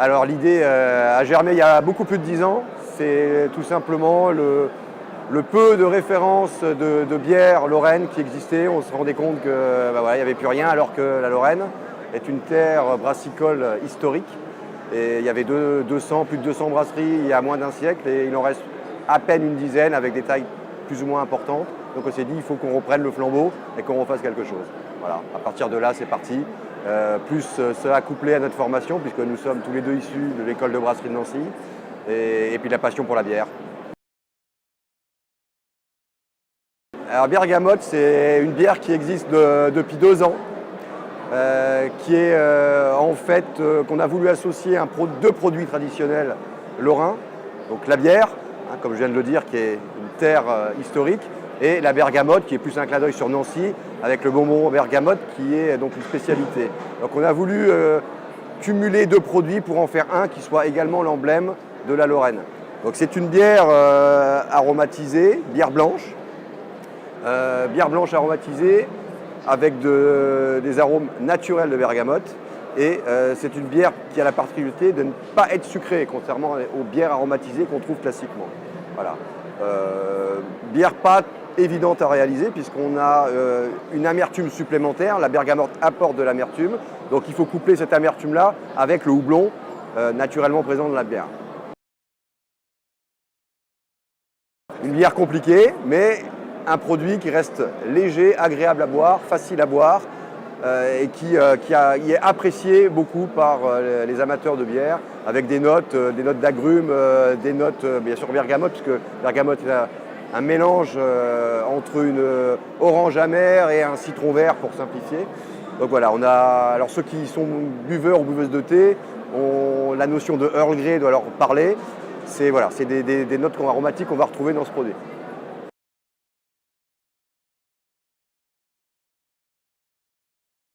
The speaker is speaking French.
Alors l'idée a germé il y a beaucoup plus de 10 ans. C'est tout simplement le peu de références de bière lorraine qui existait. On se rendait compte qu'il n'y avait plus rien, alors que la Lorraine est une terre brassicole historique. Et il y avait plus de 200 brasseries il y a moins d'un siècle, et il en reste à peine une dizaine avec des tailles plus ou moins importantes. Donc on s'est dit il faut qu'on reprenne le flambeau et qu'on refasse quelque chose. Voilà, à partir de là c'est parti. Plus cela couplé à notre formation, puisque nous sommes tous les deux issus de l'école de brasserie de Nancy, et puis la passion pour la bière. Alors Bergamote, c'est une bière qui existe depuis 2 ans, qui est en fait qu'on a voulu associer deux produits traditionnels lorrains, donc la bière, comme je viens de le dire, qui est une terre historique, et la bergamote, qui est plus un clin d'œil sur Nancy, avec le bonbon bergamote, qui est donc une spécialité. Donc on a voulu cumuler deux produits pour en faire un qui soit également l'emblème de la Lorraine. Donc c'est une bière aromatisée, bière blanche aromatisée, avec des arômes naturels de bergamote. Et c'est une bière qui a la particularité de ne pas être sucrée, contrairement aux bières aromatisées qu'on trouve classiquement. Voilà. Bière pas évidente à réaliser, puisqu'on a une amertume supplémentaire. La bergamote apporte de l'amertume, donc il faut coupler cette amertume-là avec le houblon naturellement présent dans la bière. Une bière compliquée, mais un produit qui reste léger, agréable à boire, facile à boire, et qui est apprécié beaucoup par les amateurs de bière, avec des notes d'agrumes, des notes bien sûr bergamote, puisque bergamote est un mélange entre une orange amère et un citron vert, pour simplifier. Donc voilà, alors ceux qui sont buveurs ou buveuses de thé, la notion de Earl Grey doit leur parler. C'est des notes aromatiques qu'on va retrouver dans ce produit.